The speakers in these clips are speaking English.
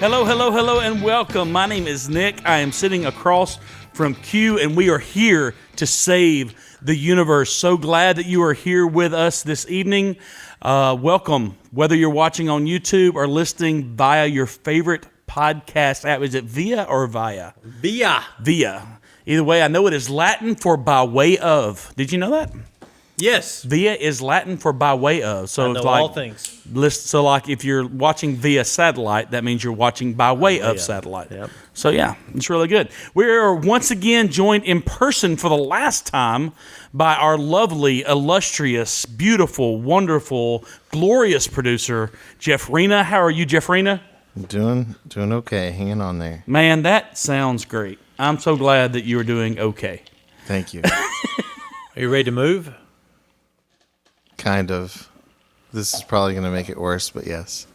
Hello, hello, hello, and welcome. My name is Nick. I am sitting across from Q, and we are here to save the universe. So glad that you are here with us this evening. Welcome, whether you're watching on YouTube or listening via your favorite podcast app. Is it via or via? Via. Via. Either way, I know it is Latin for by way of. Did you know that? Yes. Via is Latin for by way of. So I know it's like all things. So like if you're watching via satellite, that means you're watching by way of satellite. Yep. So yeah, it's really good. We are once again joined in person for the last time by our lovely, illustrious, beautiful, wonderful, glorious producer, Jeff Rina. How are you, Jeff Rina? Doing okay. Hanging on there. Man, that sounds great. I'm so glad that you are doing okay. Thank you. Are you ready to move? Kind of. This is probably going to make it worse, but yes.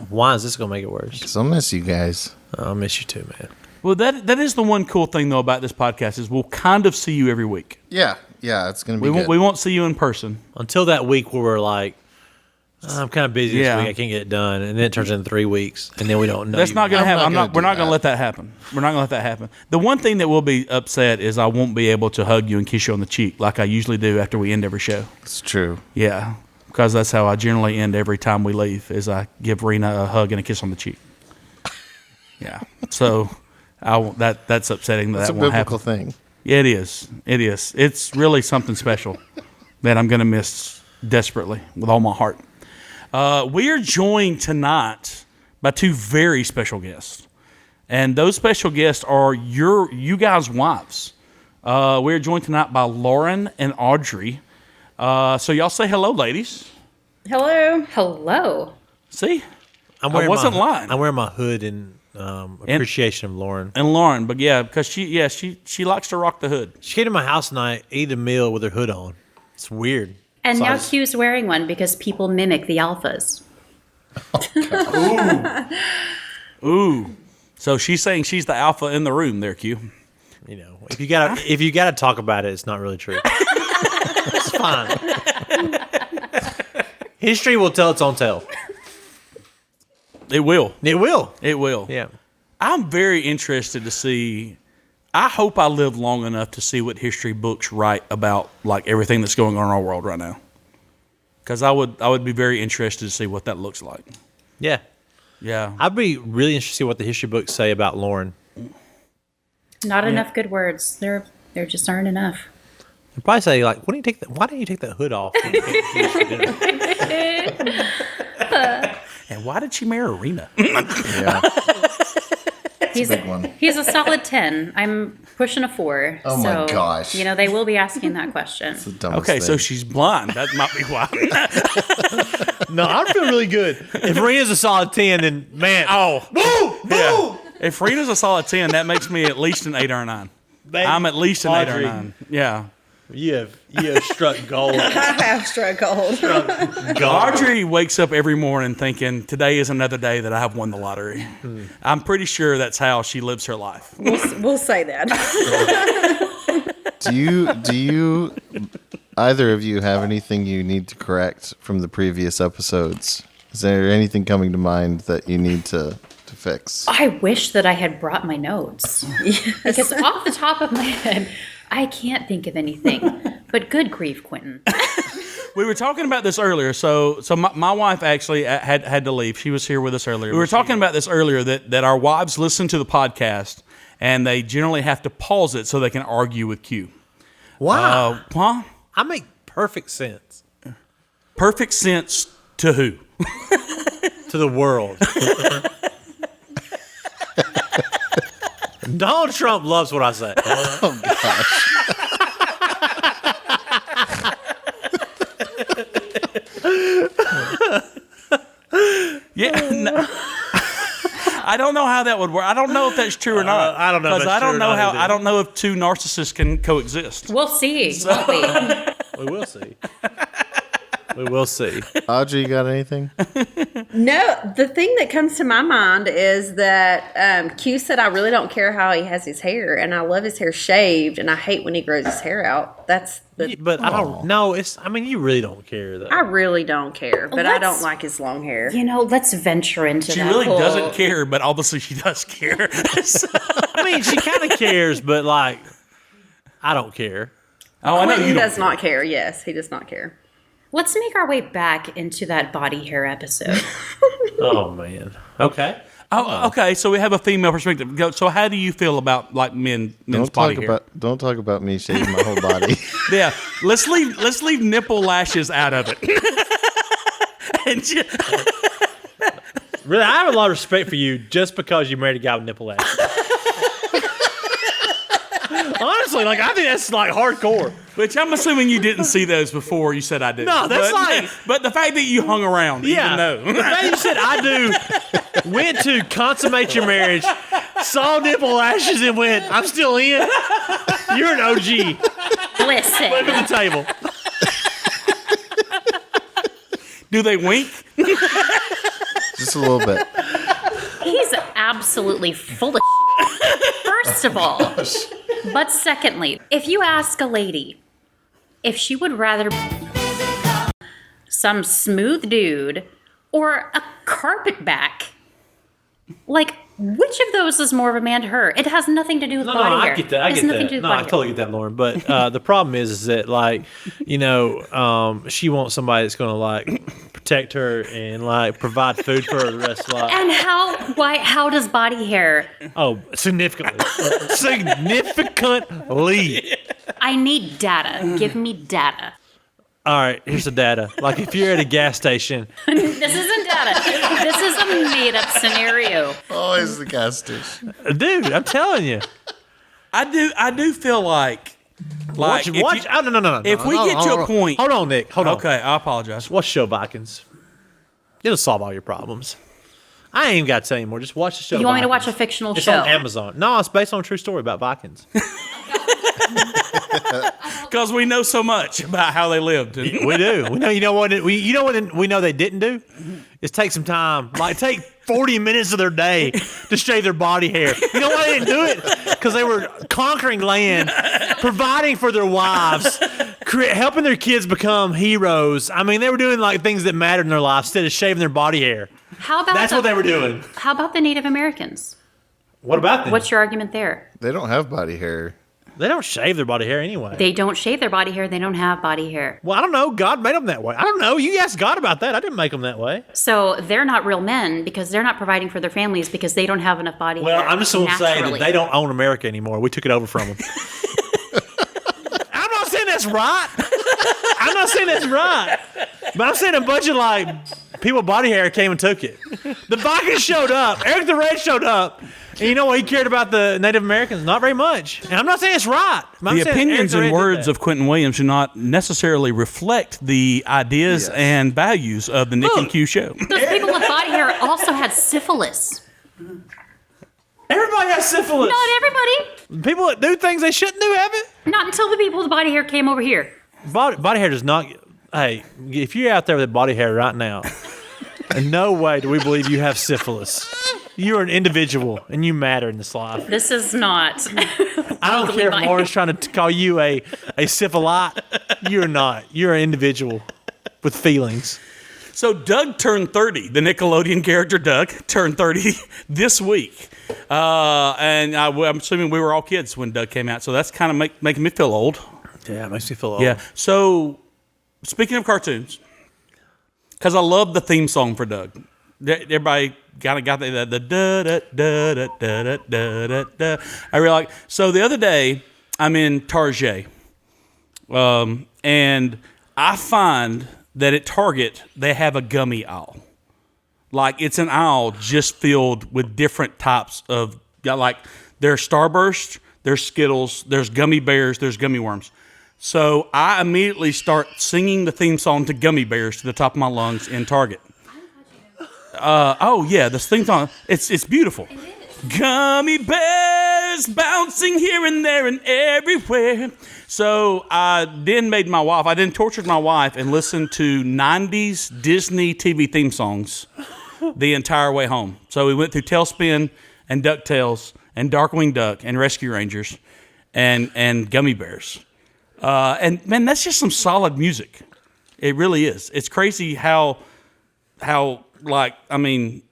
Why is this going to make it worse? Because I'll miss you guys. I'll miss you too, man. Well, that is the one cool thing, though, about this podcast is we'll kind of see you every week. Yeah, it's going to be good. We won't see you in person. Until that week where we're like, I'm kind of busy this week. I can't get it done. And then it turns into 3 weeks. And then we don't know. That's not going to happen. We're not going to let that happen. We're not going to let that happen. The one thing that will be upset is I won't be able to hug you and kiss you on the cheek like I usually do after we end every show. It's true. Yeah, because that's how I generally end every time we leave is I give Rena a hug and a kiss on the cheek. Yeah. So that's upsetting that That's that a won't biblical happen. thing. Yeah, it is. It is. It's really something special that I'm going to miss desperately with all my heart. We are joined tonight by two very special guests. And those special guests are you guys' wives. We're joined tonight by Lauren and Audrey. So y'all say hello, ladies. Hello. Hello. See? I I'm wasn't lying. I'm wearing my hood in appreciation of Lauren. And Lauren, but yeah, because she likes to rock the hood. She came to my house and I ate a meal with her hood on. It's weird. And So now Q's wearing one because people mimic the alphas. Ooh. So she's saying she's the alpha in the room there, Q. You know, if you gotta talk about it, it's not really true. It's fine. History will tell its own tale. It will. It will. It will. Yeah. I'm very interested to see. I hope I live long enough to see what history books write about like everything that's going on in our world right now. Because I would be very interested to see what that looks like. Yeah. Yeah. I'd be really interested to see what the history books say about Lauren. Not enough good words. There just aren't enough. They'd probably say like, why don't you take that hood off? And why did she marry Rena? Yeah. He's a big one. He's a solid 10. I'm pushing a 4. Oh my gosh. You know, they will be asking that question. It's the dumbest Okay, so thing. she's blind. That might be why. No, I feel really good. If Rena's a solid 10, then man. Oh. Woo! Yeah. If Rena's a solid 10, that makes me at least an 8 or a 9. Baby, I'm at least an 8 or a Audrey, 9. Yeah. You have struck gold. I have struck gold. Audrey wakes up every morning thinking, today is another day that I have won the lottery. I'm pretty sure that's how she lives her life. We'll say that. Do you either of you have anything you need to correct from the previous episodes? Is there anything coming to mind that you need to fix? I wish that I had brought my notes. Because off the top of my head, I can't think of anything. But good grief, Quentin. We were talking about this earlier. So my wife actually had to leave. She was here with us earlier. We were talking about this earlier that our wives listen to the podcast and they generally have to pause it so they can argue with Q. Wow. Huh? I make perfect sense. Perfect sense to who? To the world. Donald Trump loves what I say. Oh gosh. Yeah. No. I don't know how that would work. I don't know if that's true or not. I don't know if because that's I don't true or know not how. either. I don't know if two narcissists can coexist. We'll see, won't we? We will see. We will see. Audrey, you got anything? No, the thing that comes to my mind is that Q said, I really don't care how he has his hair, and I love his hair shaved, and I hate when he grows his hair out. That's the. But I don't know. I mean, you really don't care though. I really don't care, but I Let's- don't like his long hair. Let's venture into She that really whole- doesn't care, but obviously she does care. I mean, she kind of cares, but like, I don't care. Oh, I know Quentin you don't. does not care. Yes, he does not care. Let's make our way back into that body hair episode. Oh man. Okay. Oh, okay. So we have a female perspective. So how do you feel about like men's body hair? Don't talk about me shaving my whole body. Yeah, let's leave nipple lashes out of it. And Really, I have a lot of respect for you just because you married a guy with nipple lashes. Honestly, like I think that's like hardcore. which I'm assuming you didn't see those before you said I do. No, that's but the fact that you hung around, even though. The fact you said I do, went to consummate your marriage, saw nipple lashes and went, I'm still in. You're an OG. Listen, Look at the table. Do they wink? Just a little bit. he's absolutely full of first of all. But secondly, if you ask a lady if she would rather some smooth dude or a carpetback, like, which of those is more of a man to her? It has nothing to do with No, body hair. I get that. I It has get nothing that. to do with No, body I hair. totally get that, Lauren. But the problem is that, like, she wants somebody that's going to, like, protect her and, like, provide food for her the rest of her life. And how does body hair? Oh, significantly. Significantly. I need data. Give me data. All right, here's the data. Like, if you're at a gas station, This isn't data. This is a made-up scenario. Always the gas station. dude, I'm telling you. I do feel like Watch. if you- Oh, no. if we get to a point. Hold on, Nick. Hold on. Okay, I apologize. Watch the show Vikings. It'll solve all your problems. I ain't even got to tell you anymore. Just watch the show. You want me to watch a Vikings. fictional It's show? on Amazon. No, it's based on a true story about Vikings. Because we know so much about how they lived. And We do. We know. You know what? We know they didn't do is take some time, like take 40 minutes of their day to shave their body hair. You know why they didn't do it? Because they were conquering land, providing for their wives, helping their kids become heroes. I mean, they were doing like things that mattered in their lives instead of shaving their body hair. How about That's what they were doing. How about the Native Americans? What about them? What's your argument there? They don't have body hair. They don't shave their body hair anyway. They don't shave their body hair. They don't have body hair. Well, I don't know. God made them that way. I don't know. You asked God about that. I didn't make them that way. So they're not real men because they're not providing for their families because they don't have enough body Well, hair. I'm just going to say that naturally. they don't own America anymore. We took it over from them. I'm not saying that's right. I'm not saying that's right. But I'm saying a bunch of like people with body hair came and took it. The Vikings showed up. Eric the Red showed up. And you know what he cared about the Native Americans? Not very much. And I'm not saying it's right. I'm the saying opinions Eric the and Red did words that. of Quentin Williams do not necessarily reflect the ideas Yes. and values of the Nick and Q show. Those people with body hair also had syphilis. Everybody has syphilis. Not everybody. People that do things they shouldn't do have it. Not until the people with body hair came over here. Body hair does not. Hey, if you're out there with body hair right now, in no way do we believe you have syphilis. You're an individual and you matter in this life. This is not. I don't care if Laura's trying to call you a syphilite. You're not. You're an individual with feelings. So Doug turned 30. The Nickelodeon character Doug turned 30 this week. And I'm assuming we were all kids when Doug came out. So that's kind of making me feel old. Yeah, it makes me feel old. Yeah. So speaking of cartoons, because I love the theme song for Doug. Everybody kind of got the da da da da da da da da. I really like. So the other day, I'm in Target, and I find that at Target they have a gummy aisle. Like it's an aisle just filled with different types of like there's Starburst, there's Skittles, there's gummy bears, there's gummy worms. So I immediately start singing the theme song to Gummy Bears to the top of my lungs in Target. Oh yeah, this theme song, it's beautiful. Gummy bears bouncing here and there and everywhere. So I then tortured my wife and listened to 90s Disney TV theme songs the entire way home. So we went through Tailspin and DuckTales and Darkwing Duck and Rescue Rangers and Gummy Bears. And man, that's just some solid music. It really is. It's crazy how like, I mean,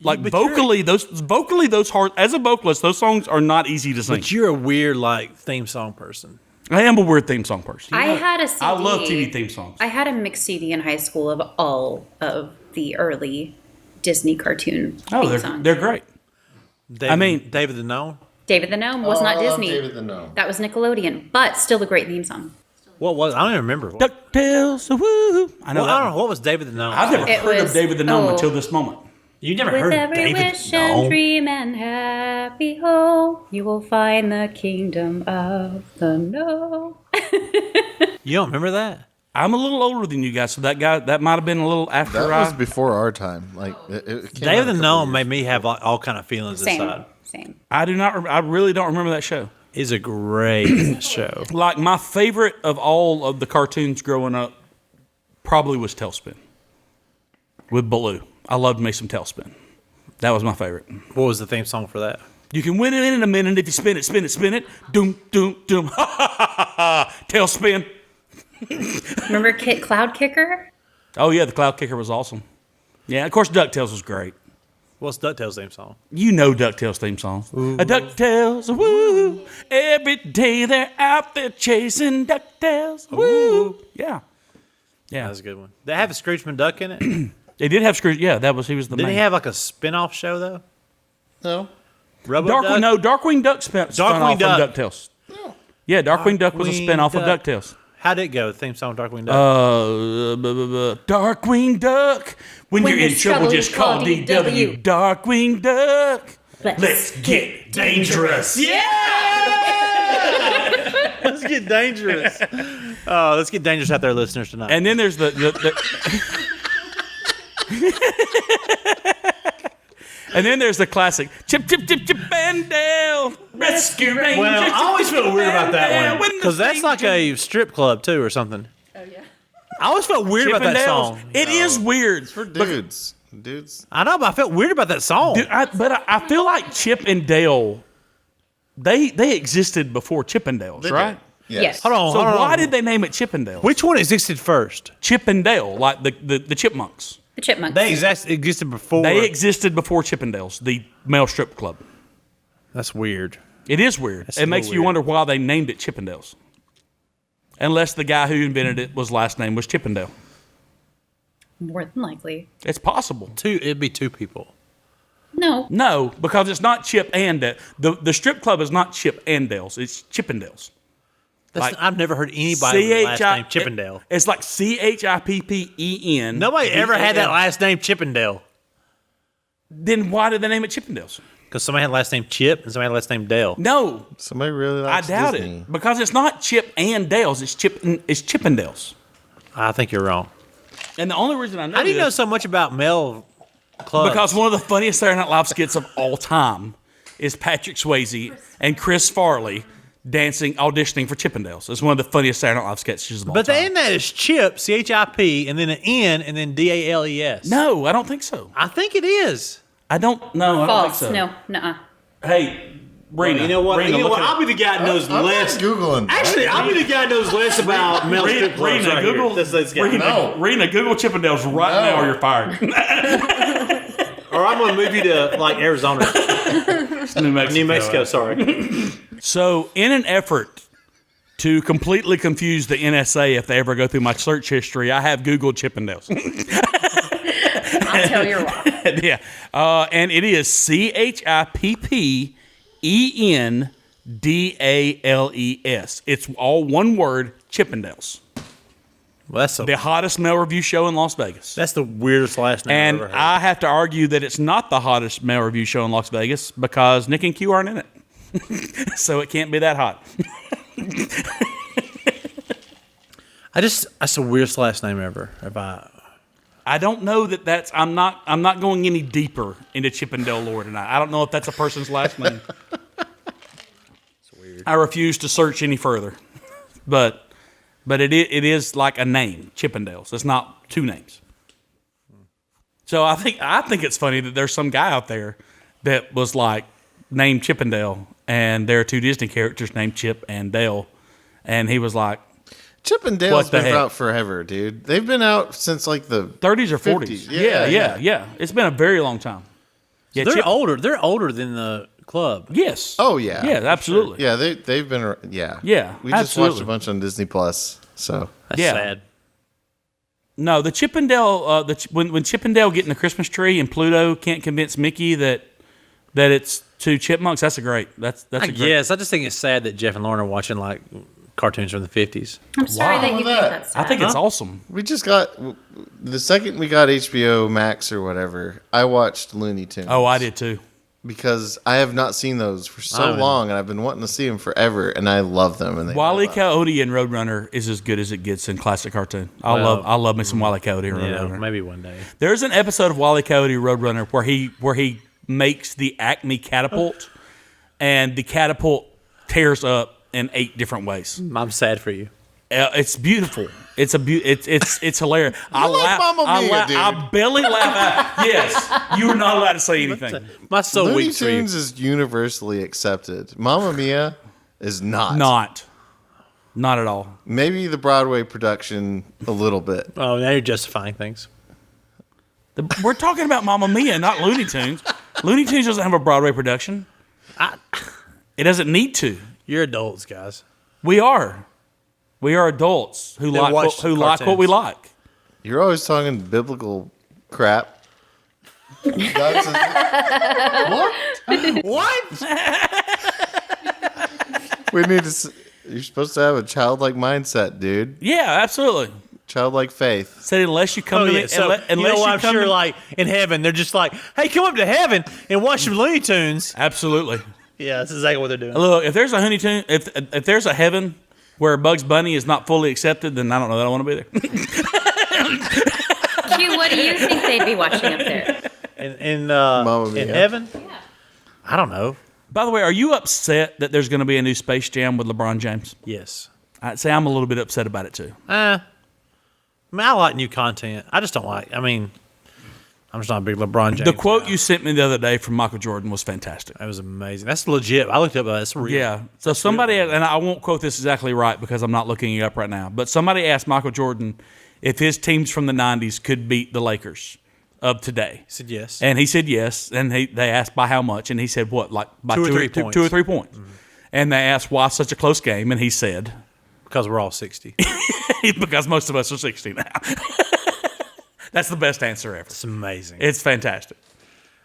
like vocally those hard, as a vocalist, those songs are not easy to sing. But you're a weird like theme song person. I am a weird theme song person. I had a CD. I love TV theme songs. I had a mixed CD in high school of all of the early Disney cartoon theme songs. They're great. David the Gnome. David the Gnome was not I love Disney. David the Gnome. That was Nickelodeon, but still a great theme song. What was? I don't even remember. DuckTales, woo! I know Well, that I don't one. know. What was David the Gnome? I've never It heard of was- David the Gnome oh. until this moment. You never With heard of every David wish the and Gnome? dream and happy hope, you will find the kingdom of the gnome. You don't remember that? I'm a little older than you guys, so that might have been a little after That was before our time. Like it came out David a the couple Gnome years. made me have all kind of feelings inside. Same. I do not. I really don't remember that show. It's a great show. Like my favorite of all of the cartoons growing up probably was Tailspin with Baloo. I loved me some Tailspin. That was my favorite. What was the theme song for that? You can win it in a minute if you spin it, spin it, spin it. Doom, doom, doom. Ha ha ha ha. Tailspin. Remember Cloud Kicker? Oh yeah, the Cloud Kicker was awesome. Yeah, of course DuckTales was great. What's DuckTales' theme song? You know DuckTales theme songs. A DuckTales, a woo. Every day they're out there chasing DuckTales, woo. Yeah. Yeah. That's a good one. Did they have a Scrooge McDuck in it? Didn't They did have Scrooge. Yeah, he was the main. he have like a spin-off show though? No. Darkwing Duck spun off Duck. from DuckTales. Yeah, Darkwing Duck was a Darkwing spin-off of Duck. DuckTales. How'd it go? The theme song Darkwing Duck. Darkwing Duck. When you're in trouble, just call DW. Darkwing Duck. Let's get dangerous. Let's get dangerous. Oh, let's get dangerous out there, listeners, tonight. And then there's the and then there's the classic Chip Chip Chip Chip and Dale Rescue Rangers. well, I always Chip, Chip, felt weird Chip, about that and one Dale, when the because that's like a strip club too, or something. Oh yeah. I always felt weird Chip about and that Dale's. song. It is weird. For dudes. Dudes. I know, but I felt weird about that song. Dude, I feel like Chip and Dale, they existed before Chippendales, right? Yes. Hold on, So hold on. why did they name it Chippendales? Which one existed first? Chip and Dale, like the Chipmunks. The Chipmunks. They existed before. They existed before Chippendales, the male strip club. That's weird. It is weird. That's It a makes little you weird. wonder why they named it Chippendales. Unless the guy who invented it was last name was Chippendale. More than likely. It's possible. It'd be two people. No. No, because it's not Chip and Dale. The strip club is not Chip and Dale's. It's Chippendales. That's, Like, I've never heard anybody with the last name Chippendale. It's like Chippen. Nobody ever had that last name Chippendale. Then why did they name it Chippendales? Because somebody had the last name Chip and somebody had the last name Dale. No, Somebody really I likes doubt Disney. it because it's not Chip and Dale's. It's Chippendales. I think you're wrong. And the only reason I know How do you know this so much about male clubs? because one of the funniest Saturday Night Live skits of all time is Patrick Swayze and Chris Farley auditioning for Chippendales. It's one of the funniest Saturday Night Live sketches of all But the time. end that is Chip, C-H-I-P, and then an N, and then D-A-L-E-S. No, I don't think so. I think it is. I don't know. I don't think False. so. No. Nuh-uh. Hey, Rena. You know what? Rena, look I'll at be the guy that knows I'm less. not Googling. Actually, I'll be the guy that knows less about male strip clubs Rena, right here. Google. Let's get Rena, No. Rena, Google Chippendales right No. now, or you're fired. Or I'm going to move you to, like, Arizona. New Mexico. New Mexico, sorry. So, in an effort to completely confuse the NSA if they ever go through my search history, I have Googled Chippendales. I'll tell you wrong. Yeah. And it is Chippendales. It's all one word, Chippendales. Well, The hottest male review show in Las Vegas. that's the weirdest last name And I've ever heard. I have to argue that it's not the hottest male review show in Las Vegas because Nick and Q aren't in it. So it can't be that hot. That's the weirdest last name ever. I don't know that's I'm not going any deeper into Chippendale lore tonight. I don't know if that's a person's last name. It's weird. I refuse to search any further. But it is like a name, Chippendales. It's not two names. So I think it's funny that there's some guy out there that was like named Chippendale, and there are two Disney characters named Chip and Dale, and he was like, Chip and Dale's What the been heck? out forever, dude. They've been out since like the 30s or 40s. 50s. Yeah. It's been a very long time. Yeah, They're Chip- older. They're older than the club. Yes. Oh yeah. Yeah, absolutely. Yeah, they've been. Yeah. Yeah, We just absolutely. watched a bunch on Disney Plus. So That's Yeah. sad. No, the Chippendale. When Chippendale get in the Christmas tree and Pluto can't convince Mickey that it's two chipmunks. That's a great. That's I a great. guess. I just think it's sad that Jeff and Lauren are watching like cartoons from the 50s. I'm sorry Wow. that you think That- that's I sad. think it's awesome. we just got the second we got HBO Max or whatever. I watched Looney Tunes. Oh, I did too. because I have not seen those for so I long, and I've been wanting to see them forever, and I love them. And they Wile E. love- Coyote and Roadrunner is as good as it gets in classic cartoon. I love me some Wile E. Coyote and Yeah, Roadrunner. maybe one day. There's an episode of Wile E. Coyote Roadrunner where he makes the Acme catapult, and the catapult tears up in 8 different ways. I'm sad for you. It's beautiful. It's it's hilarious. I like laugh. Mamma Mia, dude. I belly laugh out. Yes, you are not allowed to say anything. My soul Looney weeps for you. Tunes is universally accepted. Mamma Mia is not. Not at all. Maybe the Broadway production a little bit. Oh, now you're justifying things. We're talking about Mamma Mia, not Looney Tunes. Looney Tunes doesn't have a Broadway production. It doesn't need to. You're adults, guys. We are adults who That like watch what we cartoons. like. You're always talking biblical crap. God says- What? we need to. You're supposed to have a childlike mindset, dude. Yeah, absolutely. Childlike faith. Said unless you come Oh, to yeah. me, So, unless you know what? I'm come sure, to- like, in heaven, they're just like, hey, come up to heaven and watch some Looney Tunes. absolutely. Yeah, that's exactly what they're doing. Look, if there's a Looney Tune, if there's a heaven where Bugs Bunny is not fully accepted, then I don't know that I want to be there. Q, what do you think they'd be watching up there? In Mamma Mia. heaven? I don't know. By the way, are you upset that there's going to be a new Space Jam with LeBron James? Yes. I'd say I'm a little bit upset about it too. I like new content. I just don't like, I'm just not a big LeBron James The quote guy. you sent me the other day from Michael Jordan was fantastic. That was amazing. That's legit. I looked up that. That's real. Yeah. So somebody, and I won't quote this exactly right because I'm not looking it up right now, but somebody asked Michael Jordan if his teams from the 90s could beat the Lakers of today. He said yes. And he said yes. And they asked by how much. And he said, what, like by 2 or 3 points. 2 or 3 points. And they asked why such a close game. And he said, Because we're all 60. because most of us are 60 now. That's the best answer ever. It's amazing. It's fantastic.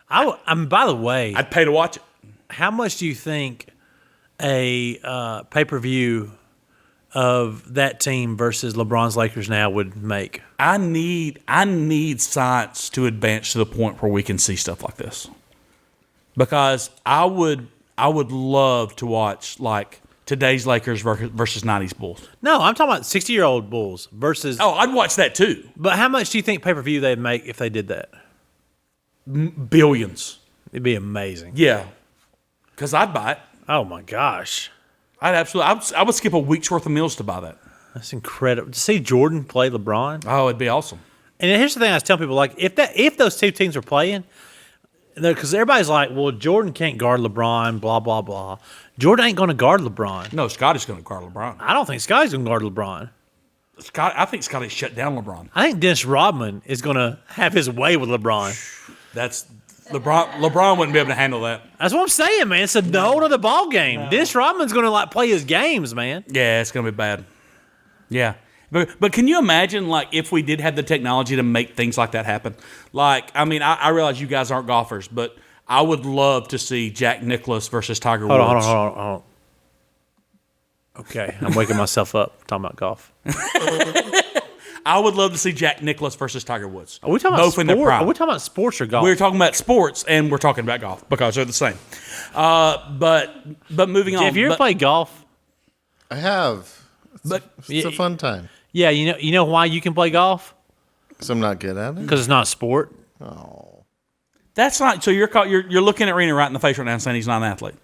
By the way, I'd pay to watch it. how much do you think a pay-per-view of that team versus LeBron's Lakers now would make? I need science to advance to the point where we can see stuff like this. Because I would love to watch like today's Lakers versus 90s Bulls. No, I'm talking about 60-year-old Bulls versus. Oh, I'd watch that too. But how much do you think pay-per-view they'd make if they did that? Billions. It'd be amazing. Yeah. Because I'd buy it. Oh my gosh, I would skip a week's worth of meals to buy that. that's incredible to see Jordan play LeBron. Oh, it'd be awesome. And here's the thing I was telling people: like, if those two teams were playing, because everybody's like, well, Jordan can't guard LeBron, blah blah blah. Jordan ain't going to guard LeBron. No, Scotty's going to guard LeBron. I don't think Scotty's going to guard LeBron. I think Scotty shut down LeBron. I think Dennis Rodman is going to have his way with LeBron. That's LeBron. LeBron wouldn't be able to handle that. That's what I'm saying, man. It's a no to the ball game. Dennis Rodman's going to like play his games, man. Yeah, it's going to be bad. Yeah. But can you imagine, like, if we did have the technology to make things like that happen? Like, I mean, I realize you guys aren't golfers, but I would love to see Jack Nicklaus versus Tiger Woods. Hold on. Okay, I'm waking myself up talking about golf. I would love to see Jack Nicklaus versus Tiger Woods. Are we talking about both in their sport? prime? Are we talking about sports or golf? We're talking about sports, and we're talking about golf because they're the same. But moving on. Jeff, you ever but, play golf? I have. But It's a fun time. Yeah, you know why you can play golf? Because I'm not good at it. Because it's not a sport. that's not. So you're looking at Rena right in the face right now and saying he's not an athlete.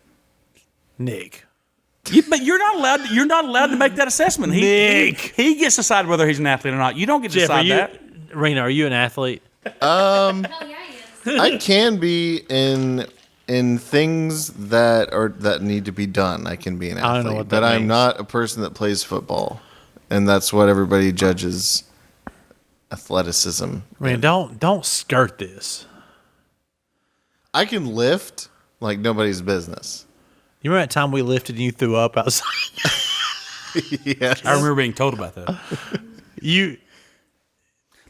Nick. But you're not allowed. You're not allowed to make that assessment. Nick. He gets to decide whether he's an athlete or not. You don't get to Jeff, decide that. Rena, are you an athlete? I can be in things that need to be done. I can be an I don't athlete, know what but that I'm means. not a person that plays football, and that's what everybody judges athleticism. I mean, don't skirt this. I can lift like nobody's business. You remember that time we lifted and you threw up outside? Yes. I remember being told about that. You.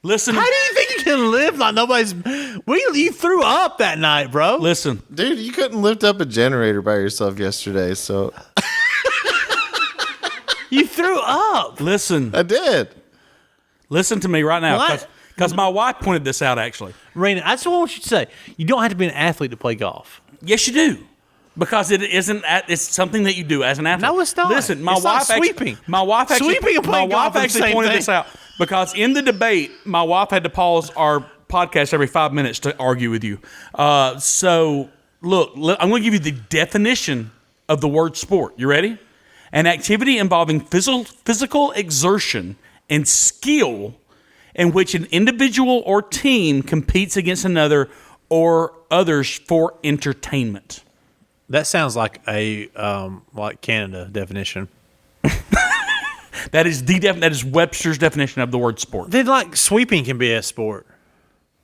Listen, How do you think you can lift like nobody's? You threw up that night, bro. listen. Dude, you couldn't lift up a generator by yourself yesterday, so You threw up. Listen. I did. Listen to me right now, What? because my wife pointed this out. Actually, Rina, that's what I want you to say. You don't have to be an athlete to play golf. yes, you do, because it isn't. It's something that you do as an athlete. No, it's not. Listen, my It's not wife actually, sweeping. my wife actually, Sweeping and my playing golf wife are the actually same pointed thing. this out because in the debate, my wife had to pause our podcast every 5 minutes to argue with you. So look, I'm going to give you the definition of the word sport. You ready? An activity involving physical exertion and skill in which an individual or team competes against another or others for entertainment. That sounds like a like Canada definition. That is that is Webster's definition of the word sport. Then like sweeping can be a sport.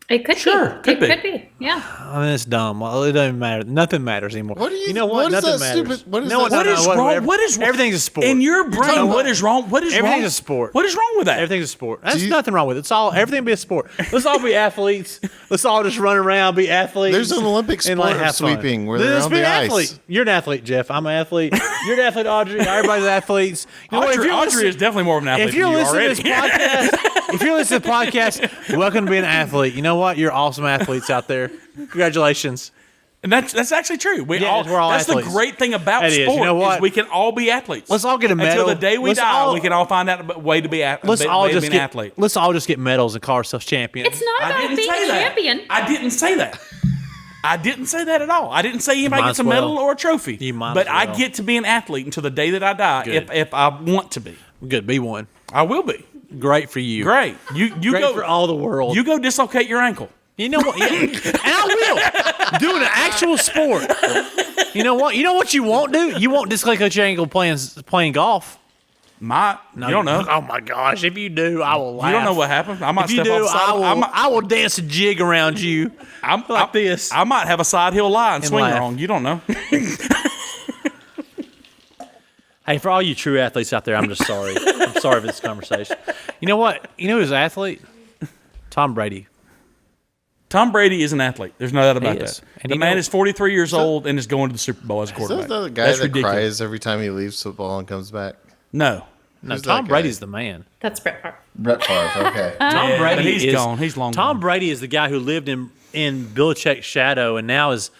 It could Sure, be. could be. It could be. Yeah. I mean, it's dumb. Well, it doesn't matter. Nothing matters anymore. What do you- You know what? what is Nothing that matters. stupid- what is No, that- no, What no, is whatever. wrong? What is wrong? Everything's a sport. In your brain, talking what about- is wrong? What is wrong? Everything's a sport. What is wrong with that? Everything's a sport. There's you- nothing wrong with it. It's all everything be a sport. Let's all be athletes. Let's all just run around, be athletes. There's an Olympic and, sport of have fun. sweeping where Then they're let's on be the an ice. athlete. You're an athlete, Jeff. I'm an athlete. You're an athlete, Audrey. Everybody's athletes. You know what? If you're Audrey listening- is definitely more of an athlete If you're than you listening to already. this podcast, if you're listening to the podcast, welcome to being an athlete. You know what? You're awesome athletes out there. Congratulations. And that's actually true. We're all athletes. the great thing about It is. You sport know what? is we can all be athletes. Let's all get a medal. Until the day we Let's die, all- we can all find out a way to be Let's all way to just be an get athlete. Let's all just get medals and call ourselves champions. It's not I about didn't being say a that. champion. I didn't say that. I didn't say that at all. I didn't say anybody might gets a as well. medal or a trophy. You might but as I well. get to be an athlete until the day that I die Good. if I want to be. Good. Be one. I will be. Great for you. Great. You Great go for all the world. You go dislocate your ankle. You know what? Yeah. And I will. Doing an actual sport. You know what? You know what you won't do? You won't dislocate your ankle playing golf. Might. You don't know. Oh my gosh! If you do, I will laugh. You don't know what happened. I might If you step do, off the side. I will dance a jig around you. I'm like this. I might have a side hill lie and swing laugh. wrong. You don't know. Hey, for all you true athletes out there, I'm just sorry. I'm sorry for this conversation. You know what? You know who's an athlete? Tom Brady. Tom Brady is an athlete. There's no doubt about He is. that. And The you man know- is 43 years old and is going to the Super Bowl as a Is quarterback. that the guy That's that ridiculous. cries every time he leaves football and comes back? No. No, Who's Tom that guy? Brady's the man. That's Brett Favre. Brett Favre. Okay. Tom Yeah, Brady but he's is gone. He's long Tom gone. Brady is the guy who lived in Belichick's shadow and now is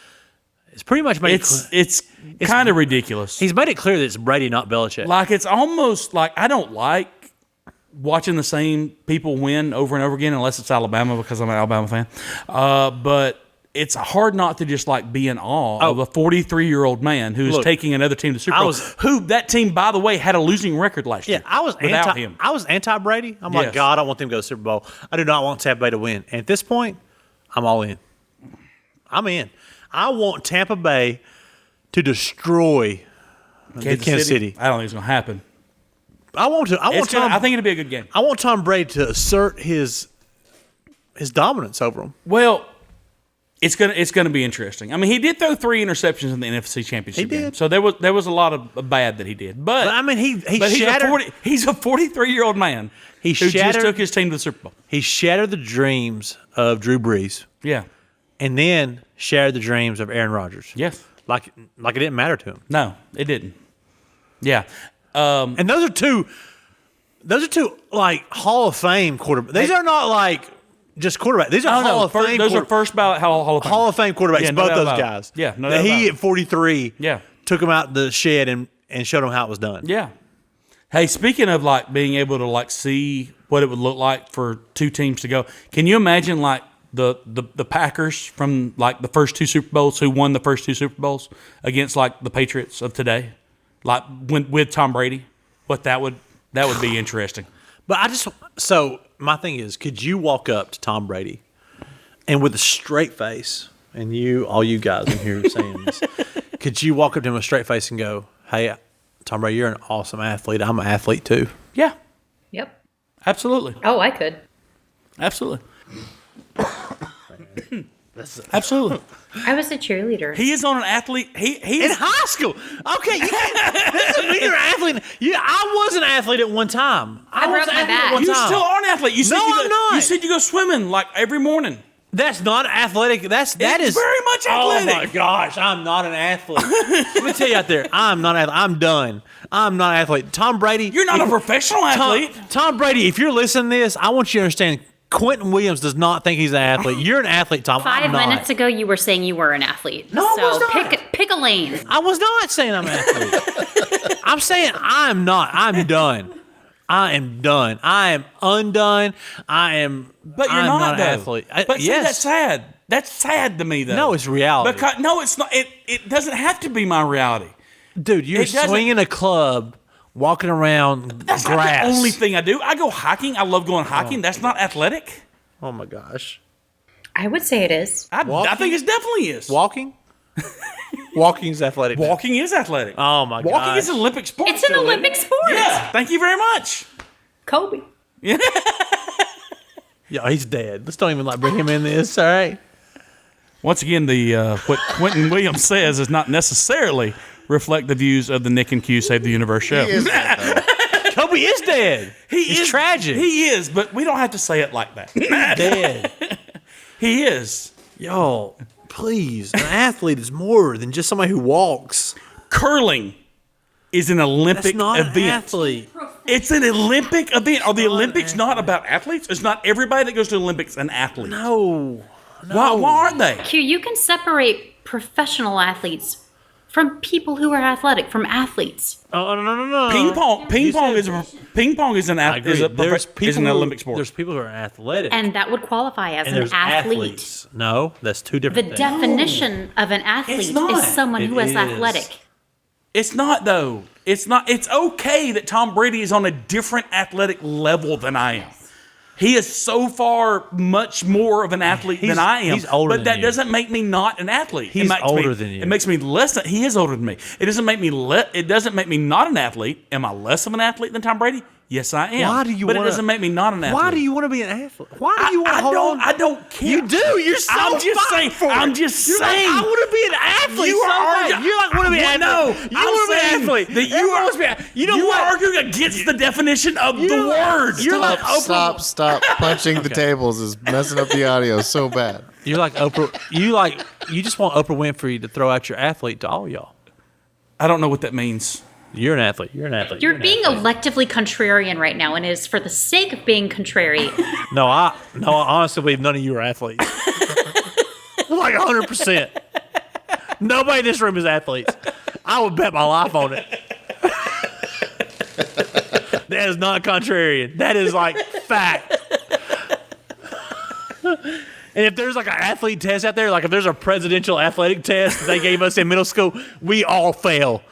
pretty much made It's kind of ridiculous. he's made it clear that it's Brady, not Belichick. Like it's almost like I don't like watching the same people win over and over again unless it's Alabama because I'm an Alabama fan. But it's hard not to just like be in awe of a 43-year-old man who's Look, taking another team to the Super Bowl. Who that team, by the way, had a losing record last year. Yeah, I was without him. I was anti Brady. I'm Yes. like, God, I don't want them to go to the Super Bowl. I do not want Tampa Bay to win. And at this point, I'm all in. I'm in. I want Tampa Bay to destroy Kansas City. I don't think it's going to happen. I want I think it'll be a good game. I want Tom Brady to assert his dominance over him. Well, it's gonna be interesting. I mean, he did throw 3 interceptions in the NFC Championship He did. game, so there was a lot of bad that he did. But I mean, but shattered. he's a 43-year-old man He who just shattered- took his team to the Super Bowl. He shattered the dreams of Drew Brees, Yeah. and then shattered the dreams of Aaron Rodgers. Yes. Like it didn't matter to him. No, it didn't. Yeah. And those are two like Hall of Fame quarterbacks. These are not like just quarterbacks. These are Hall of Fame. Those are first ballot Hall of Fame. Hall of Fame quarterbacks. Yeah, no both doubt those about it. guys. Yeah, no That doubt about he it. at 43. Yeah. Took him out the shed and showed him how it was done. Yeah. Hey, speaking of like being able to like see what it would look like for 2 teams to go, can you imagine like the Packers from like the first 2 Super Bowls who won the first 2 Super Bowls against like the Patriots of today, like with Tom Brady? What that would be interesting. But so my thing is, could you walk up to Tom Brady and with a straight face, and all you guys in here saying this, could you walk up to him with a straight face and go, "Hey, Tom Brady, you're an awesome athlete. I'm an athlete too." Yeah, Yep. absolutely. Oh, I could. Absolutely. Absolutely. I was a cheerleader. He is on an athlete. He In is. high school. Okay, you can't. This doesn't mean you're an athlete. I was an athlete at one time. I broke was an my athlete at back. one You time. still are an athlete. You said No, you I'm not. You said you go swimming like every morning. That's not athletic. That It's is very much athletic. Oh my gosh, I'm not an athlete. Let me tell you out there, I'm not. I'm done. I'm not an athlete. Tom Brady. You're not a professional athlete. Tom Brady. If you're listening to this, I want you to understand. Quentin Williams does not think he's an athlete. You're an athlete, Tom. 5 I'm not. minutes ago, you were saying you were an athlete. No, I so was not. pick a lane. I was not saying I'm an athlete. I'm saying I'm not. I'm done. I am done. I am undone. I am. But you're I'm not, an though. athlete. But see, yes, that's sad. That's sad to me, though. No, it's reality. Because no, it's not. It doesn't have to be my reality. dude. You're it doesn't- swinging a club, walking around That's grass. not the only thing I do. I go hiking. I love going hiking. That's not athletic. Oh my gosh. I would say it is. I Walking? think it definitely is. Walking? Walking's athletic. Walking is athletic. Oh my Walking gosh. is an Olympic sport. It's an still, isn't Olympic it? sport. Yeah. Thank you very much. Kobe. Yeah, he's dead. Let's don't even bring him in this, all right? Once again, the what Quentin Williams says does not necessarily reflect the views of the Nick and Q Save the Universe show. He is dead, though. Kobe is dead. It's tragic. He is, but we don't have to say it like that. dead. He is. Yo, please. An athlete is more than just somebody who walks. Curling is an Olympic That's not event. an athlete. It's an Olympic event. Are the Olympics not about athletes? It's not everybody that goes to the Olympics an athlete. No. Why aren't they? Q, you can separate professional athletes from people who are athletic, from athletes. Oh, no. Ping pong is an I agree. is an Olympic sport. There's people who are athletic. And that would qualify as and an there's athlete. athletes. No, that's two The different things. definition of an athlete not. is someone It who is is. athletic. It's not though. It's not. It's okay that Tom Brady is on a different athletic level than I am. He is so far much more of an athlete than I am. He's older but than that you. doesn't make me not an athlete. He's older than you. It makes me less. He is older than me. It doesn't make me. It doesn't make me not an athlete. Am I less of an athlete than Tom Brady? Yes, I am. Why do you But wanna- it doesn't make me not an athlete. Why do you want to be an athlete? Why do you want to hold on? I don't care. You do. You're so I'm just fighting saying. for it. I'm just You're like, saying. I want to be an athlete. You so are bad. arguing. You're like, want to be an athlete. No, you I'm want to be saying an athlete. that you Everyone are. wants to be an- You know you what? are arguing against the definition of the You're like- word. you're like Stop, stop. Punching the tables is messing up the audio so bad. You're like Oprah. You just want Oprah Winfrey to throw out your athlete to all y'all. I don't know what that means. You're an athlete. You're an athlete. You're an being athlete. electively contrarian right now, and it is for the sake of being contrary. No, I honestly believe none of you are athletes. Like 100%. Nobody in this room is athletes. I would bet my life on it. That is not contrarian. That is like fact. And if there's like an athlete test out there, like if there's a presidential athletic test they gave us in middle school, we all fail.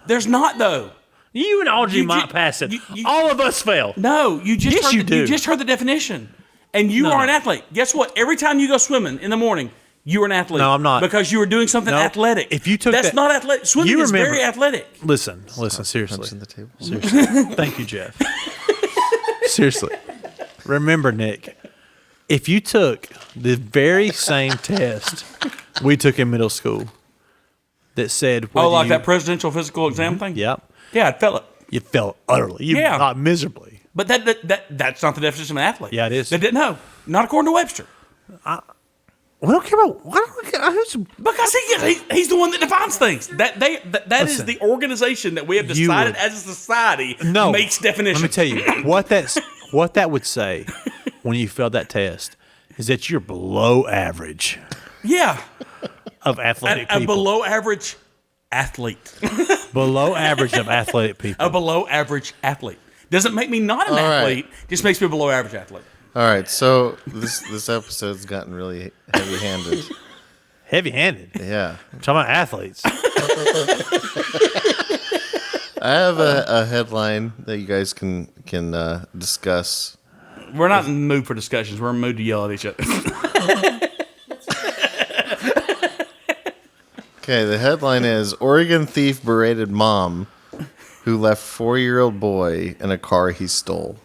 There's not though. You and Audrey You might ju- pass it. you- All of us fail. No, you just Yes, heard you do. You just heard the definition, and you No. are an athlete. Guess what? Every time you go swimming in the morning, you are an athlete. No, I'm not. because you were doing something No. athletic. If you took that's that- not athletic. Swimming You is remember- very athletic. Listen, seriously. Punching the table. Thank you, Jeff. Seriously. Remember, Nick, if you took the very same test we took in middle school that said, Oh, like that presidential physical exam thing. Yep. Yeah, I'd felt it. You felt utterly. You Yeah. thought miserably. But that's not the definition of an athlete. Yeah, it is. That didn't know. Not according to Webster. We don't care about. Why don't we care? Who's, Because he's the one that defines things. That is Listen. the organization that we have You decided would- as a society no. makes definitions. Let me tell you what that would say when you failed that test is that you're below average Yeah, of athletic a people. below average athlete. Below average of athletic people. A below average athlete doesn't make me not an All right. athlete. Just makes me a below average athlete. All right, so this episode's gotten really heavy-handed. Heavy-handed. Yeah, I'm talking about athletes. I have a headline that you guys can discuss. We're not in the mood for discussions. We're in the mood to yell at each other. Okay, the headline is Oregon thief berated mom who left 4-year-old boy in a car he stole.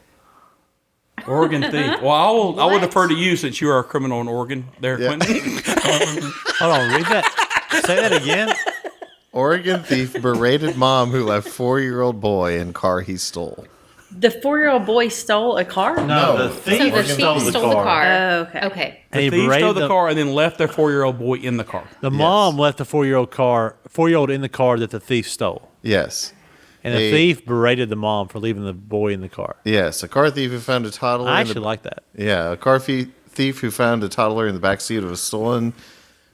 Oregon thief. Well, I will defer to you since you are a criminal in Oregon there, Yeah. Quentin. Hold on, read that. Say that again. Oregon thief berated mom who left 4-year-old boy in car he stole. The 4-year-old boy stole a car? No, the So thief the thief stole the car. Oh, okay. Okay. And The he thief berated stole the car and then left their 4-year-old boy in the car. The mom left the 4-year-old in the car that the thief stole. Yes. And the thief berated the mom for leaving the boy in the car. Yes, a car thief who found a toddler. I actually like that. Yeah, a car thief who found a toddler in the backseat of a stolen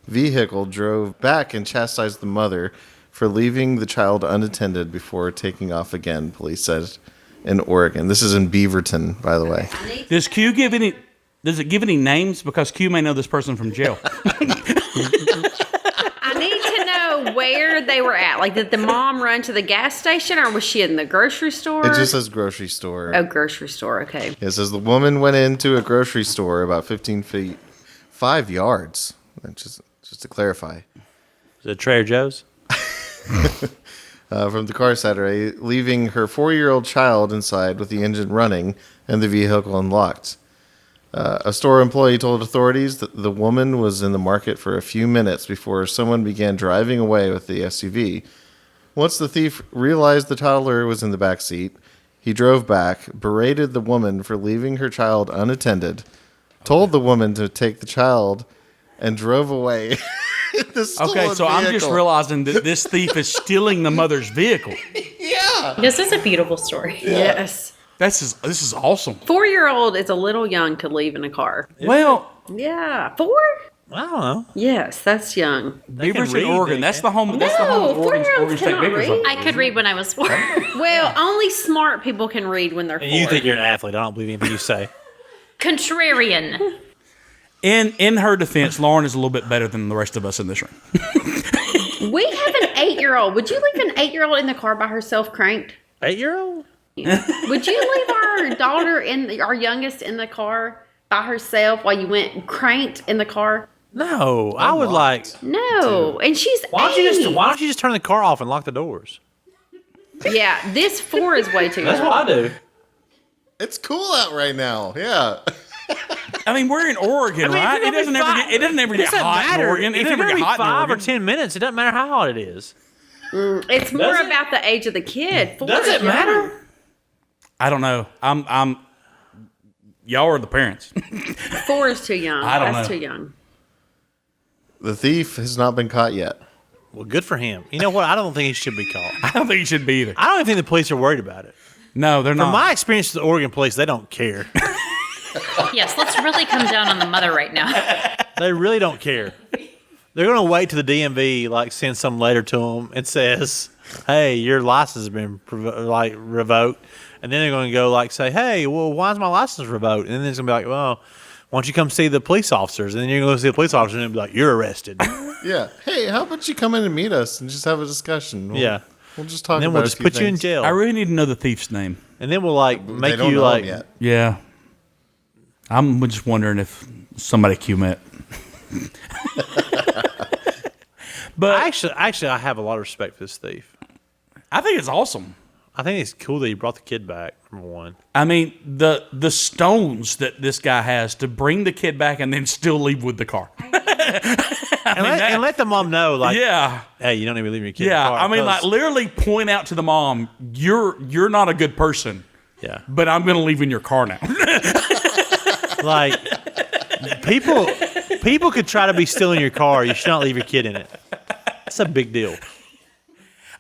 vehicle drove back and chastised the mother for leaving the child unattended before taking off again, police said in Oregon. This is in Beaverton, by the way. Does it give any names? Because Q may know this person from jail. I need to know where they were at. Like, did the mom run to the gas station or was she in the grocery store? It just says grocery store. Oh, grocery store. Okay. It says the woman went into a grocery store about 15 feet, 5 yards. Just to clarify. Is it Trader Joe's? From the car Saturday, leaving her 4-year-old child inside with the engine running and the vehicle unlocked. A store employee told authorities that the woman was in the market for a few minutes before someone began driving away with the SUV. Once the thief realized the toddler was in the back seat, he drove back, berated the woman for leaving her child unattended, told the woman to take the child, and drove away. Okay, so I'm just realizing that this thief is stealing the mother's vehicle. This is a beautiful story. Yes. This is awesome. 4-year-old is a little young to leave in a car. Well, Yeah. 4? I don't know. Yes, that's young. Beaverton, read, Oregon. they That's the home. That's the No, home of Oregon 4-year-olds State cannot Beavers. read. I could read when I was 4. Well, only smart people can read when they're 4. And you think you're an athlete. I don't believe anything you say. Contrarian. In her defense, Lauren is a little bit better than the rest of us in this room. We have an 8-year-old. Would you leave an 8-year-old in the car by herself cranked? 8-year-old? Would you leave our daughter our youngest in the car by herself while you went cranked in the car? No, I would like. No. And she's Why 8. don't you just turn the car off and lock the doors? Yeah, this 4 is way too That's young. what I do. It's cool out right now. Yeah. I mean, we're in Oregon, right? It doesn't ever get hot in Oregon. If It it's never get hot in 5 or Oregon. 10 minutes, it doesn't matter how hot it is. It's more Does it? about the age of the kid. 4 Does is it young. matter? I don't know. Y'all are the parents. 4 is too young. I don't That's know. too young. The thief has not been caught yet. Well, good for him. You know what? I don't think he should be caught. I don't think you should be either. I don't even think the police are worried about it. No, they're From not. my experience with the Oregon police, they don't care. Yes, let's really come down on the mother right now. They really don't care. They're going to wait till the DMV like sends some letter to them and says, "Hey, your license has been revoked," and then they're going to go like say, "Hey, well, why is my license revoked?" And then it's going to be like, "Well, why don't you come see the police officers?" And then you're going to see the police officers and they'll be like, "You're arrested." Yeah. Hey, how about you come in and meet us and just have a discussion? Yeah. We'll just talk And then about we'll just a few put you in things. jail. I really need to know the thief's name. And then we'll like They make don't you know like him yet. Yeah. I'm just wondering if somebody Q met. But Actually, I have a lot of respect for this thief. I think it's awesome. I think it's cool that he brought the kid back. Number one, I mean, the stones that this guy has to bring the kid back and then still leave with the car. and let the mom know, like, Yeah. hey, you don't even leave your kid. in Yeah. the car, I mean, like 'cause- literally point out to the mom, you're not a good person, yeah, but I'm going to leave in your car now. like people could try to be stealing your car. You should not leave your kid in it. That's a big deal.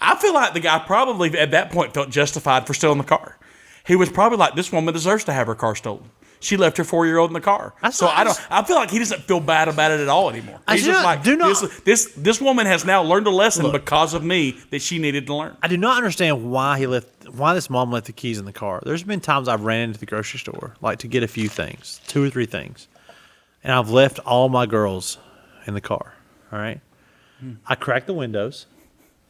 I feel like the guy probably at that point felt justified for stealing the car. He was probably like, this woman deserves to have her car stolen. She left her 4-year-old in the car. I feel like he doesn't feel bad about it at all anymore. He's just like, this woman has now learned a lesson because of me that she needed to learn. I do not understand why this mom left the keys in the car. There's been times I've ran into the grocery store, like to get a few things, 2 or 3 things, and I've left all my girls in the car. All right, I crack the windows,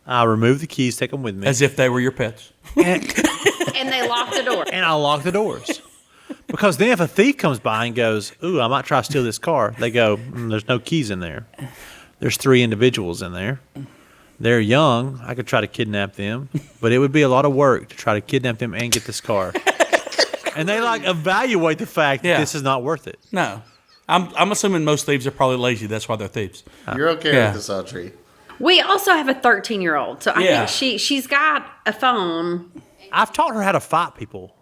I remove the keys, take them with me, As if they were your pets. And they locked the door. and I lock the doors. Because then if a thief comes by and goes, "Ooh, I might try to steal this car," they go, "There's no keys in there." there's 3 individuals in there. They're young. I could try to kidnap them, but it would be a lot of work to try to kidnap them and get this car. And they like evaluate the fact that this is not worth it. No. I'm assuming most thieves are probably lazy. That's why they're thieves. You're okay Yeah. with this, Audrey. We also have a 13-year-old, so I Yeah. think she's got a phone. I've taught her how to fight people.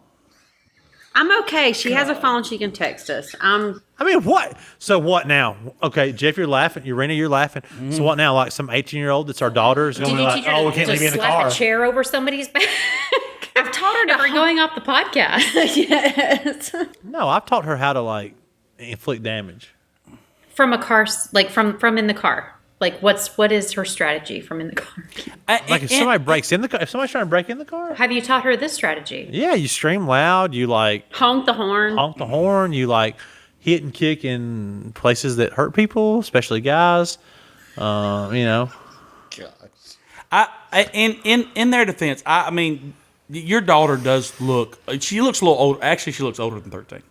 I'm okay. She has a phone. She can text us. I mean, what? So what now? Okay, Jeff, you're laughing. Rena, you're laughing. So what now? Like some 18-year-old that's our daughter is going Did to you be teach like, her oh, we to can't leave you in the slap car. a chair over somebody's back? I've taught her to We're going off the podcast. yes. No, I've taught her how to like inflict damage. From a car, like from in the car. Like what is her strategy from in the car? Like if somebody breaks in the car, if somebody's trying to break in the car, Have you taught her this strategy? yeah, you scream loud, you like Honk the horn. honk the horn, you like hit and kick in places that hurt people, especially guys. You know, In their defense, I mean, your daughter does look. She looks a little old. Actually, she looks older than 13.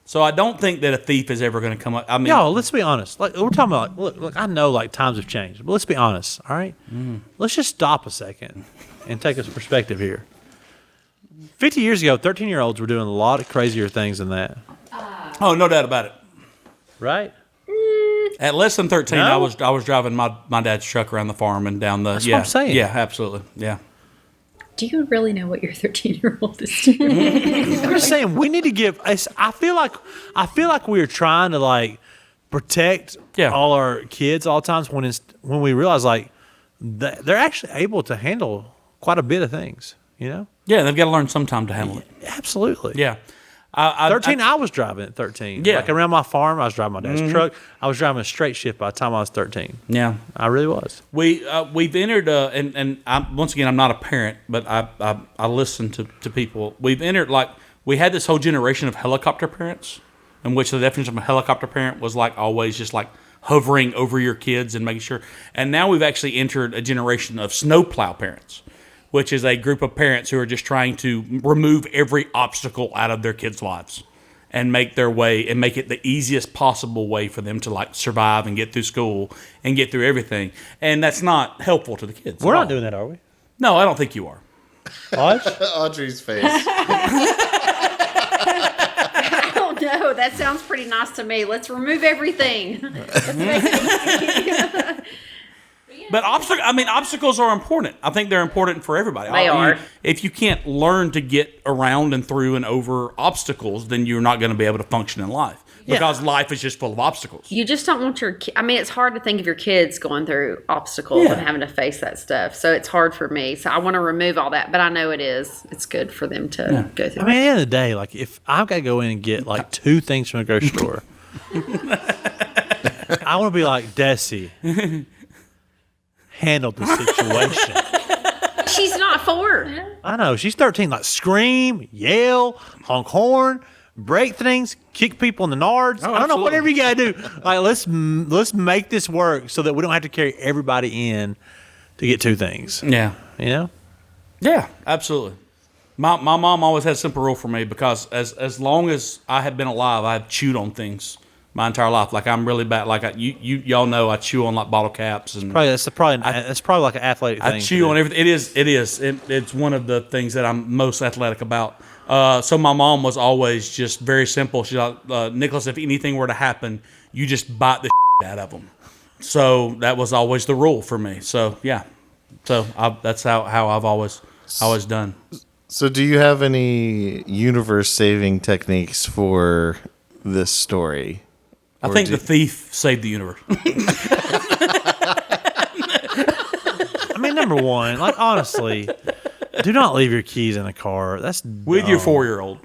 So I don't think that a thief is ever going to come up. I mean, yo, let's be honest. Like we're talking about, like, look, I know like times have changed, but let's be honest. All right, let's just stop a second and take a perspective here. 50 years ago, 13-year-olds were doing a lot of crazier things than that, oh, no doubt about it. right? At less than 13, No? I was driving my dad's truck around the farm and down the. That's what I'm saying. Yeah, absolutely. Yeah. Do you really know what your 13-year-old is doing? I'm just saying we need to give. I feel like we're trying to like protect all our kids all times when we realize like they're actually able to handle quite a bit of things. You know? Yeah, they've got to learn sometime to handle it. Absolutely. Yeah. 13, I was driving at 13. Yeah. Like around my farm, I was driving my dad's truck. I was driving a straight shift by the time I was 13. Yeah. I really was. We've entered, and once again, I'm not a parent, but I listen to people. We've entered, like, we had this whole generation of helicopter parents, in which the definition of a helicopter parent was like always just like hovering over your kids and making sure. And now we've actually entered a generation of snowplow parents, which is a group of parents who are just trying to remove every obstacle out of their kids' lives and make their way and make it the easiest possible way for them to like survive and get through school and get through everything. And that's not helpful to the kids. We're at not all. doing that, are we? No, I don't think you are. Hodge? Audrey's face. I don't know. That sounds pretty nice to me. Let's remove everything. Let's make it easy. But obstacles are important. I think they're important for everybody. They are. If you can't learn to get around and through and over obstacles, then you're not going to be able to function in life because life is just full of obstacles. You just don't want your I mean, it's hard to think of your kids going through obstacles and having to face that stuff. So it's hard for me. So I want to remove all that. But I know it's good for them to go through I mean, at the end of the day, like if I've got to go in and get like 2 things from the grocery store, I want to be like, Desi, handle the situation. She's not 4. I know. She's 13. Like, scream, yell, honk horn, break things, kick people in the nards. I don't know, absolutely. whatever you got to do. Like, let's make this work so that we don't have to carry everybody in to get 2 things. Yeah. You know? Yeah, absolutely. My mom always had a simple rule for me because as long as I have been alive, I've chewed on things my entire life. Like I'm really bad. Like y'all know I chew on like bottle caps and That's probably like an athletic thing. I chew on everything. It's one of the things that I'm most athletic about. So my mom was always just very simple. She's like, Nicholas, if anything were to happen, you just bite the out of them. So that was always the rule for me. So yeah, that's how I've always done. So, do you have any universe-saving techniques for this story? I think the thief saved the universe. I mean, number one, like honestly, do not leave your keys in the car. That's With your 4-year-old.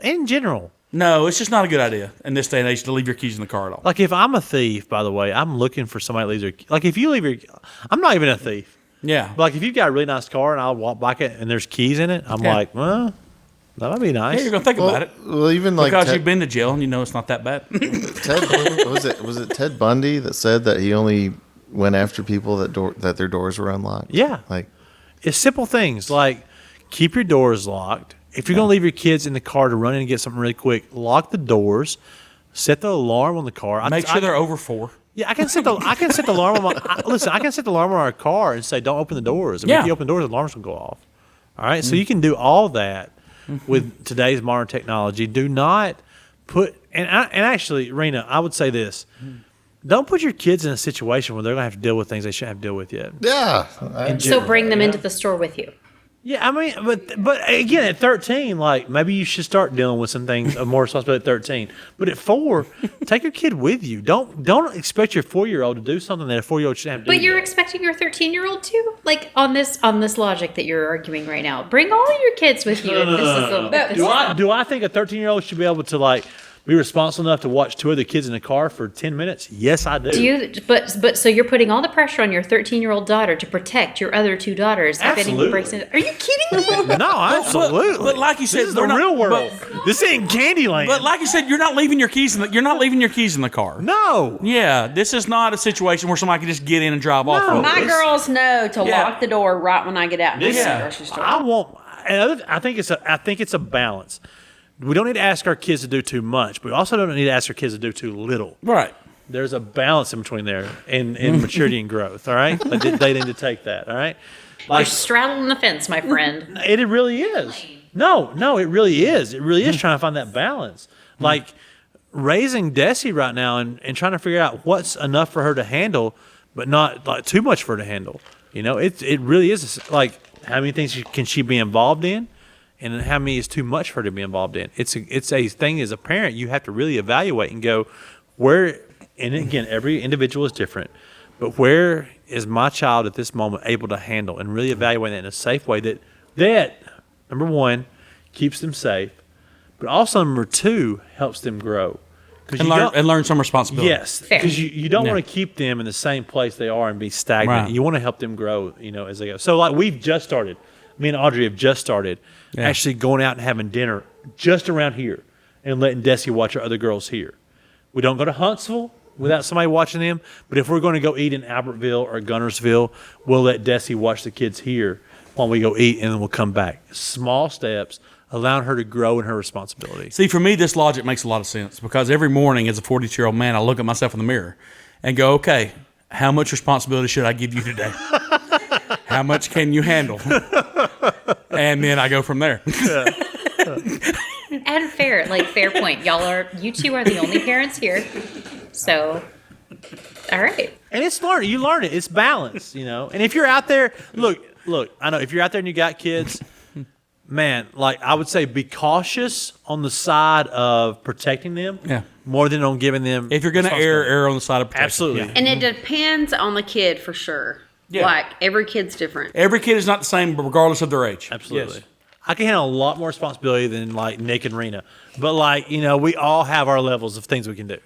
in general. No, it's just not a good idea in this day and age to leave your keys in the car at all. Like if I'm a thief, by the way, I'm looking for somebody that leaves their like if you leave your I'm not even a thief. Yeah. But like if you've got a really nice car and I'll walk by it and there's keys in it, I'm like, well, that might be nice. Yeah, you're gonna think about it Well, even like because you've been to jail and you know it's not that bad. Ted, was it Ted Bundy that said that he only went after people that their doors were unlocked? Yeah. Like It's simple things like keep your doors locked. If you're going to leave your kids in the car to run in and get something really quick, lock the doors Set the alarm on the car. Make sure they're over 4. Yeah, I can set the alarm on listen, I can set the alarm on our car and say don't open the doors. I mean, if you open the doors, the alarm's gonna go off. All right, so you can do all that with today's modern technology. Do not put and actually, Rina, I would say this: don't put your kids in a situation where they're gonna have to deal with things they shouldn't have to deal with yet. Yeah. So bring them into the store with you. Yeah, I mean, but again, at 13, like maybe you should start dealing with some things of more responsibility at 13. But at 4, take your kid with you. Don't expect your 4-year-old to do something that a 4-year-old shouldn't have to do. But you're yet. expecting your 13-year-old too? Like on this logic that you're arguing right now. Bring all your kids with you. Do I think a 13-year-old should be able to like be responsible enough to watch 2 other kids in a car for 10 minutes? Yes, I do. Do you? But so you're putting all the pressure on your 13-year-old daughter to protect your other 2 daughters. Absolutely. If anyone breaks in. Are you kidding me? No, absolutely. But like you said, this is the we're not- real world. but- This ain't Candyland. But like you said, you're not leaving your keys in the car. no. Yeah, this is not a situation where somebody can just get in and drive off. No. of My it. girls know to Yeah. lock the door right when I get out and go to the Yeah. grocery store. I won't. I think it's a balance. We don't need to ask our kids to do too much, but we also don't need to ask our kids to do too little. Right. There's a balance in between there in maturity and growth. All right, they need to take that. All right, You're straddling the fence, my friend. it really is. No, it really is. It really is trying to find that balance. Like raising Desi right now and trying to figure out what's enough for her to handle, but not like too much for her to handle. You know, it really is like how many things can she be involved in, and how many is too much for her to be involved in. It's a thing as a parent you have to really evaluate and go where. And again, every individual is different, but where is my child at this moment able to handle and really evaluate that in a safe way that number 1 keeps them safe, but also number 2 helps them grow. And learn some responsibility. Yes, Fair. because you don't want to keep them in the same place they are and be stagnant. Right. You want to help them grow, as they go. So like we've just started, me and Audrey have just started actually going out and having dinner just around here and letting Desi watch our other girls here. We don't go to Huntsville without somebody watching them, but if we're going to go eat in Albertville or Gunnersville, we'll let Desi watch the kids here while we go eat, and then we'll come back. Small steps, allowing her to grow in her responsibility. See, for me, this logic makes a lot of sense because every morning as a 42-year-old man, I look at myself in the mirror and go, okay, how much responsibility should I give you today? How much can you handle? And then I go from there. And fair point. You 2 are the only parents here. So, all right. And it's learning. You learn it. It's balance, And if you're out there, look, I know if you're out there and you got kids, man, like I would say be cautious on the side of protecting them more than on giving them. If you're going to err on the side of protection. Absolutely. Yeah. And it depends on the kid for sure. Yeah. Like every kid's different. Every kid is not the same regardless of their age. Absolutely. Yes. I can handle a lot more responsibility than like Nick and Rena. But we all have our levels of things we can do.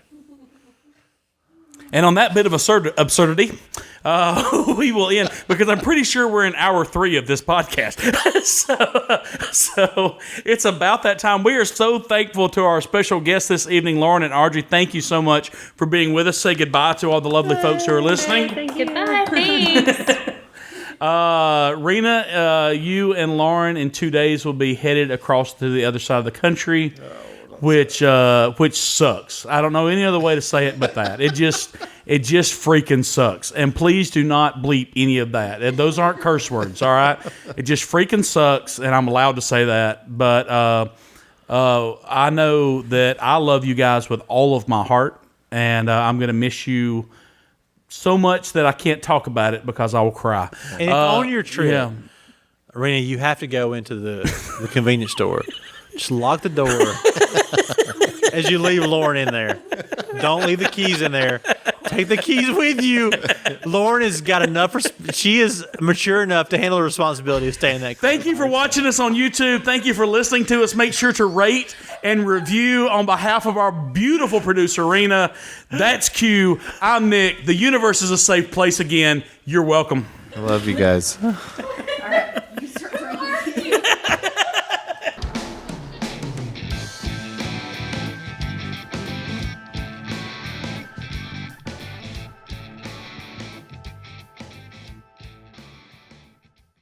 And on that bit of absurdity, we will end because I'm pretty sure we're in hour 3 of this podcast. so it's about that time. We are so thankful to our special guests this evening, Lauren and Audrey. Thank you so much for being with us. Say goodbye to all the lovely folks who are listening. Goodbye. Thanks. Rena, you and Lauren in 2 days will be headed across to the other side of the country. Which sucks. I don't know any other way to say it but that. It just freaking sucks. And please do not bleep any of that. And those aren't curse words, all right? It just freaking sucks, and I'm allowed to say that. But I know that I love you guys with all of my heart, and I'm going to miss you so much that I can't talk about it because I will cry. And if on your trip, yeah. Rena, you have to go into the convenience store. Just lock the door as you leave Lauren in there. Don't leave the keys in there. Take the keys with you. Lauren has got enough. She is mature enough to handle the responsibility of staying in that. Thank you for watching us on YouTube. Thank you for listening to us. Make sure to rate and review on behalf of our beautiful producer, Rena. That's Q. I'm Nick. The universe is a safe place again. You're welcome. I love you guys.